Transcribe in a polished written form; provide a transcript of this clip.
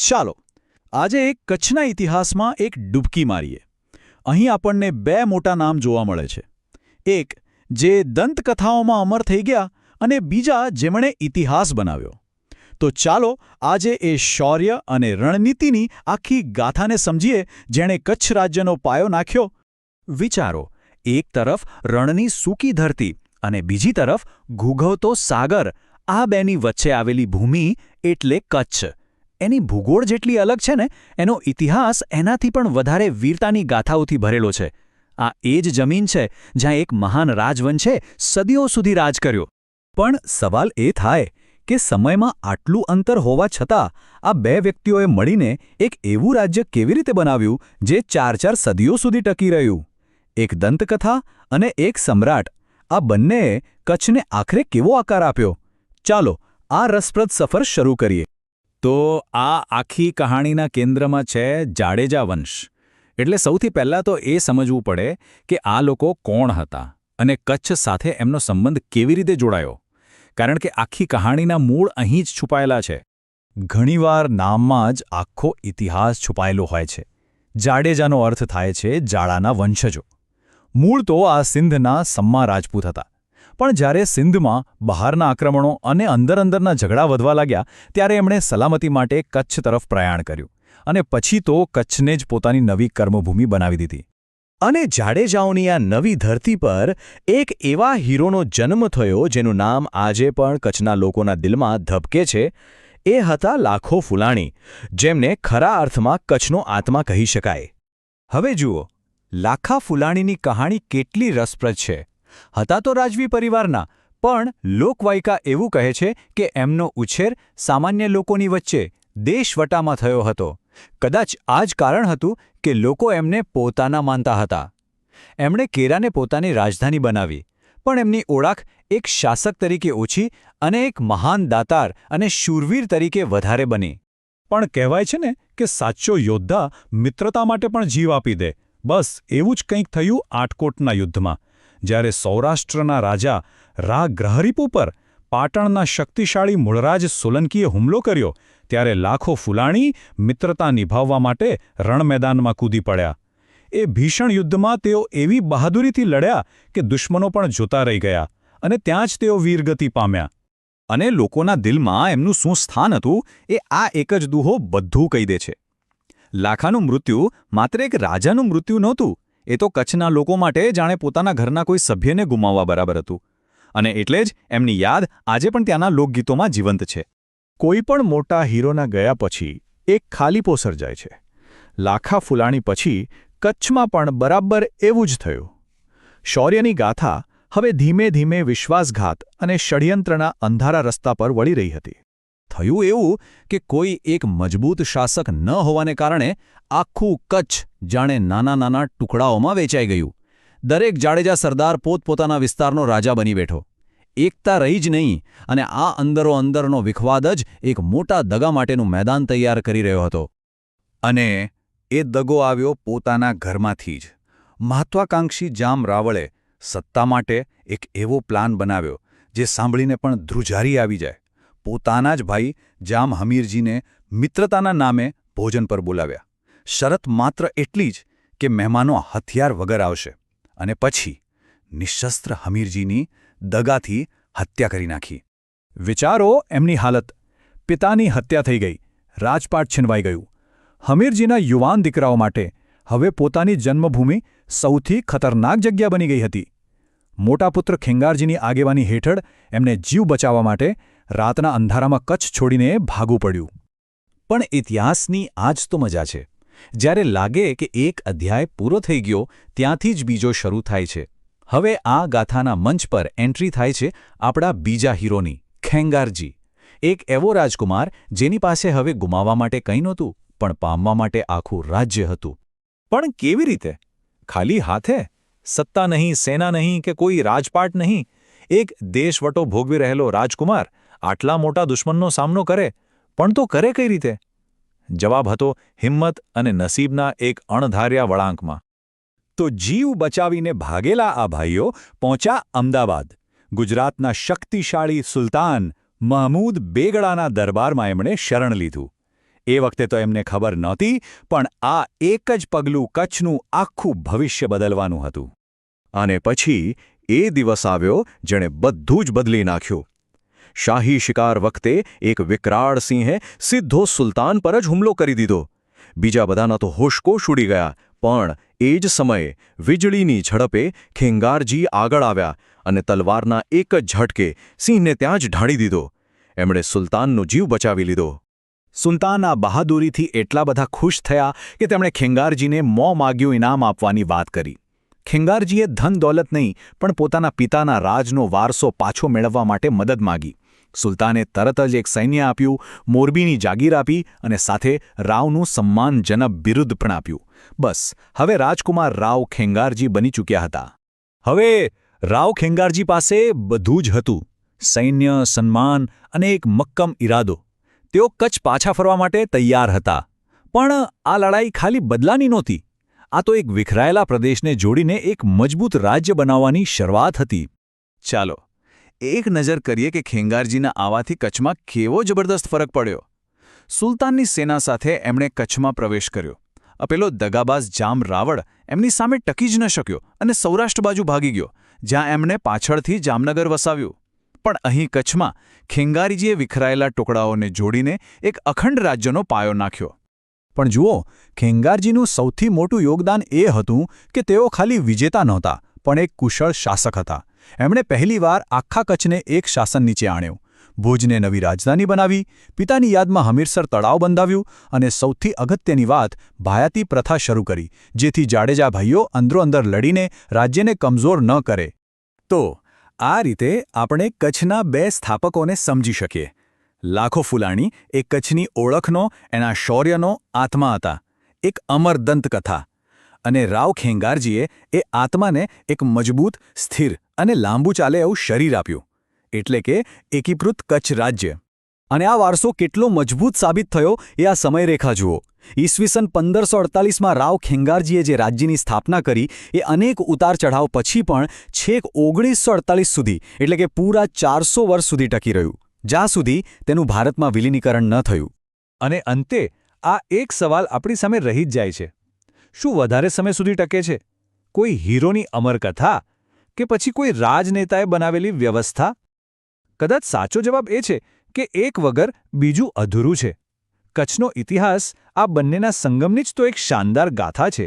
ચાલો આજે એક કચ્છના ઇતિહાસમાં એક ડૂબકી મારીએ. અહીં આપણને બે મોટા નામ જોવા મળે છે. એક જે દંતકથાઓમાં અમર થઈ ગયા અને બીજા જેમણે ઇતિહાસ બનાવ્યો. તો ચાલો આજે એ શૌર્ય અને રણનીતિની આખી ગાથાને સમજીએ જેણે કચ્છ રાજ્યનો પાયો નાખ્યો. વિચારો, એક તરફ રણની સૂકી ધરતી અને બીજી તરફ ઘૂઘવતો સાગર, આ બેની વચ્ચે આવેલી ભૂમિ એટલે કચ્છ. એની ભૂગોળ જેટલી અલગ છે ને, એનો ઇતિહાસ એનાથી પણ વધારે વીરતાની ગાથાઓથી ભરેલો છે. આ એ જ જમીન છે જ્યાં એક મહાન રાજવંશે સદીઓ સુધી રાજ કર્યો. પણ સવાલ એ થાય કે સમયમાં આટલું અંતર હોવા છતાં આ બે વ્યક્તિઓએ મળીને એક એવું રાજ્ય કેવી રીતે બનાવ્યું જે 4 સદીઓ સુધી ટકી રહ્યું? એક દંતકથા અને એક સમ્રાટ, આ બંનેએ કચ્છને આખરે કેવો આકાર આપ્યો? ચાલો આ રસપ્રદ સફર શરૂ કરીએ. તો આ આખી કહાણીના કેન્દ્રમાં છે જાડેજા વંશ. એટલે સૌથી પહેલાં તો એ સમજવું પડે કે આ લોકો કોણ હતા અને કચ્છ સાથે એમનો સંબંધ કેવી રીતે જોડાયો. કારણ કે આખી કહાણીના મૂળ અહીં જ છુપાયેલા છે. ઘણીવાર નામમાં જ આખો ઇતિહાસ છુપાયેલો હોય છે. જાડેજાનો અર્થ થાય છે જાડાના વંશજો. મૂળ તો આ સિંધના सम्मा રાજપૂત હતા. પણ જ્યારે સિંધમાં બહારના આક્રમણો અને અંદરના ઝઘડા વધવા લાગ્યા ત્યારે એમણે સલામતી માટે કચ્છ તરફ પ્રયાણ કર્યું અને પછી તો કચ્છને જ પોતાની નવી કર્મભૂમિ બનાવી દીધી. અને જાડેજાઓની આ નવી ધરતી પર એક એવા હીરોનો જન્મ થયો જેનું નામ આજે પણ કચ્છના લોકોના દિલમાં ધબકે છે. એ હતા લાખો ફુલાણી, જેમને ખરા અર્થમાં કચ્છનો આત્મા કહી શકાય. હવે જુઓ, લાખા ફુલાણીની કહાણી કેટલી રસપ્રદ છે. હતા તો રાજવી પરિવારના, પણ લોકવાયકા એવું કહે છે કે એમનો ઉછેર સામાન્ય લોકોની વચ્ચે દેશવટામાં થયો હતો. કદાચ આ જ કારણ હતું કે લોકો એમને પોતાના માનતા હતા. એમણે કેરાને પોતાની રાજધાની બનાવી, પણ એમની ઓળખ એક શાસક તરીકે ઓછી અને એક મહાન દાતાર અને શૂરવીર તરીકે વધારે બની. પણ કહેવાય છે ને કે સાચો યોદ્ધા મિત્રતા માટે પણ જીવ આપી દે. બસ એવું જ કંઈક થયું આટકોટના યુદ્ધમાં. જ્યારે સૌરાષ્ટ્રના રાજા રા ગ્રહરીપુ પર પાટણના શક્તિશાળી મૂળરાજ સોલંકીએ હુમલો કર્યો ત્યારે લાખો ફુલાણી મિત્રતા નિભાવવા માટે રણમેદાનમાં કૂદી પડ્યા. એ ભીષણ યુદ્ધમાં તેઓ એવી બહાદુરીથી લડ્યા કે દુશ્મનો પણ જોતા રહી ગયા અને ત્યાં જ તેઓ વીરગતિ પામ્યા. અને લોકોના દિલમાં એમનું શું સ્થાન હતું એ આ એક જ દુહો બધું કહી દે છે. લાખાનું મૃત્યુ માત્ર એક રાજાનું મૃત્યુ નહોતું, એ તો કચ્છના લોકો માટે જાણે પોતાના ઘરના કોઈ સભ્યને ગુમાવવા બરાબર હતું. અને એટલે જ એમની યાદ આજે પણ ત્યાંના લોકગીતોમાં જીવંત છે. કોઈ પણ મોટા હીરોના ગયા પછી એક ખાલીપો સર્જાય છે. લાખા ફુલાણી પછી કચ્છમાં પણ બરાબર એવું જ થયું. શૌર્યની ગાથા હવે ધીમે ધીમે વિશ્વાસઘાત અને ષડયંત્રના અંધારા રસ્તા પર વળી રહી હતી. થયું એવું કે કોઈ એક મજબૂત શાસક ન હોવાને કારણે આખું કચ્છ જાણે નાના નાના ટુકડાઓમાં વેચાઈ ગયું. દરેક જાડેજા સરદાર પોતપોતાના વિસ્તારનો રાજા બની બેઠો. એકતા રહી જ નહીં અને આ અંદરનો વિખવાદ જ એક મોટા દગા માટેનું મેદાન તૈયાર કરી રહ્યો હતો. અને એ દગો આવ્યો પોતાના ઘરમાંથી જ. મહત્વાકાંક્ષી જામ રાવળે સત્તા માટે એક એવો પ્લાન બનાવ્યો જે સાંભળીને પણ ધ્રુજારી આવી જાય. પોતાના જ ભાઈ જામ હમીરજીને મિત્રતાના નામે ભોજન પર બોલાવ્યા. શરત માત્ર એટલી જ કે મહેમાનો હથિયાર વગર આવશે. અને પછી નિશસ્ત્ર હમીરજીની દગાથી હત્યા કરી નાખી. વિચારો એમની હાલત. પિતાની હત્યા થઈ ગઈ, રાજપાટ છીનવાઈ ગયું. હમીરજીના યુવાન દીકરાઓ માટે હવે પોતાની જન્મભૂમિ સૌથી ખતરનાક જગ્યા બની ગઈ હતી. મોટા પુત્ર ખેંગારજીની આગેવાની હેઠળ એમને જીવ બચાવવા માટે રાતના અંધારામાં કચ્છ છોડીને ભાગવું પડ્યું. પણ ઇતિહાસની આ જ તો મજા છે. જ્યારે લાગે કે એક અધ્યાય પૂરો થઈ ગયો ત્યાંથી જ બીજો શરૂ થાય છે. હવે આ ગાથાના મંચ પર એન્ટ્રી થાય છે આપણા બીજા હીરોની, ખેંગારજી. એક એવો રાજકુમાર જેની પાસે હવે ગુમાવવા માટે કંઈ નહોતું, પણ પામવા માટે આખું રાજ્ય હતું. પણ કેવી રીતે? ખાલી હાથે? સત્તા નહીં, સેના નહીં કે કોઈ રાજપાટ નહીં. એક દેશવટો ભોગવી રહેલો રાજકુમાર આટલા મોટા દુશ્મનનો સામનો કરે, પણ તો કરે કઈ રીતે? જવાબ હતો હિંમત અને નસીબના એક અણધાર્યા વળાંકમાં. તો જીવ બચાવીને ભાગેલા આ ભાઈઓ પહોંચ્યા અમદાવાદ. ગુજરાતના શક્તિશાળી સુલતાન મહમૂદ બેગડાના દરબારમાં એમણે શરણ લીધું. એ વખતે તો એમને ખબર નહોતી, પણ આ એક જ પગલું કચ્છનું આખું ભવિષ્ય બદલવાનું હતું. અને પછી એ દિવસ આવ્યો જેણે બધું જ બદલી નાખ્યું. શાહી શિકાર વખતે એક વિકરાળ સિંહે સીધો સુલતાન પર જ હુમલો કરી દીધો. બીજા બધાના તો હોશકોશ ઉડી ગયા, પણ એ જ સમયે વીજળીની ઝડપે ખેંગારજી આગળ આવ્યા અને તલવારના એક જ ઝટકે સિંહને ત્યાં જ ઢાળી દીધો. એમણે સુલતાનનો જીવ બચાવી લીધો. સુલતાન આ બહાદુરીથી એટલા બધા ખુશ થયા કે તેમણે ખેંગારજીને મોં માગ્યું ઇનામ આપવાની વાત કરી. ખેંગારજીએ ધન દોલત નહીં, પણ પોતાના પિતાના રાજનો વારસો પાછો મેળવવા માટે મદદ માગી. સુલતાને તરત જ એક સૈન્ય આપ્યું, મોરબીની જાગીર આપી અને સાથે રાવનું સન્માનજનક બિરુદ પણ આપ્યું. બસ હવે રાજકુમાર રાવ ખેંગારજી બની ચૂક્યા હતા. હવે રાવ ખેંગારજી પાસે બધું જ હતું: સૈન્ય, સન્માન અને એક મક્કમ ઇરાદો. તેઓ કચ્છ પાછા ફરવા માટે તૈયાર હતા. પણ આ લડાઈ ખાલી બદલાની નહોતી. આ તો એક વિખરાયેલા પ્રદેશને જોડીને એક મજબૂત રાજ્ય બનાવવાની શરૂઆત હતી. ચાલો એક નજર કરીએ કે ખેંગારજીના આવાથી કચ્છમાં કેવો જબરદસ્ત ફરક પડ્યો. સુલતાનની સેના સાથે એમણે કચ્છમાં પ્રવેશ કર્યો. પેલો દગાબાજ જામ રાવળ એમની સામે ટકી જ ન શક્યો અને સૌરાષ્ટ્ર બાજુ ભાગી ગયો, જ્યાં એમણે પાછળથી જામનગર વસાવ્યું. પણ અહીં કચ્છમાં ખેંગારજીએ વિખરાયેલા ટુકડાઓને જોડીને એક અખંડ રાજ્યનો પાયો નાખ્યો. પણ જુઓ, ખેંગારજીનું સૌથી મોટું યોગદાન એ હતું કે તેઓ ખાલી વિજેતા નહોતા, પણ એક કુશળ શાસક હતા. એમણે પહેલીવાર આખા કચ્છને એક શાસન નીચે આણ્યો. ભુજને નવી રાજધાની બનાવી, પિતાની યાદમાં હમીરસર તળાવ બંધાવ્યું અને સૌથી અગત્યની વાત, ભાયાતી પ્રથા શરૂ કરી, જેથી જાડેજા ભાઈઓ અંદરોઅંદર લડીને રાજ્યને કમજોર ન કરે. તો આ રીતે આપણે કચ્છના બે સ્થાપકોને સમજી શકીએ. લાખો ફુલાણી એ કચ્છની ઓળખનો, એના શૌર્યનો આત્મા હતા, એક અમર દંતકથા. અને રાવ ખેંગારજીએ એ આત્માને એક મજબૂત, સ્થિર અને લાંબુ ચાલે એવું શરીર આપ્યું, એટલે કે એકીકૃત કચ્છ રાજ્ય. અને આ વારસો કેટલો મજબૂત સાબિત થયો એ આ સમયરેખા જુઓ. ઈસવીસન 1548માં રાવ ખેંગારજીએ જે રાજ્યની સ્થાપના કરી એ અનેક ઉતાર ચઢાવ પછી પણ છેક 1948 સુધી, એટલે કે પૂરા 400 વર્ષ સુધી ટકી રહ્યું, જ્યાં સુધી તેનું ભારતમાં વિલીનીકરણ ન થયું. અને અંતે આ એક સવાલ આપણી સામે રહી જ જાય છે: શું વધારે સમય સુધી ટકે છે? કોઈ હીરોની અમર કથા કે પછી કોઈ રાજનેતાએ બનાવેલી વ્યવસ્થા? કદાચ સાચો જવાબ એ છે કે એક વગર બીજું અધૂરું છે. કચ્છનો ઇતિહાસ આ બંનેના સંગમની જ તો એક શાનદાર ગાથા છે.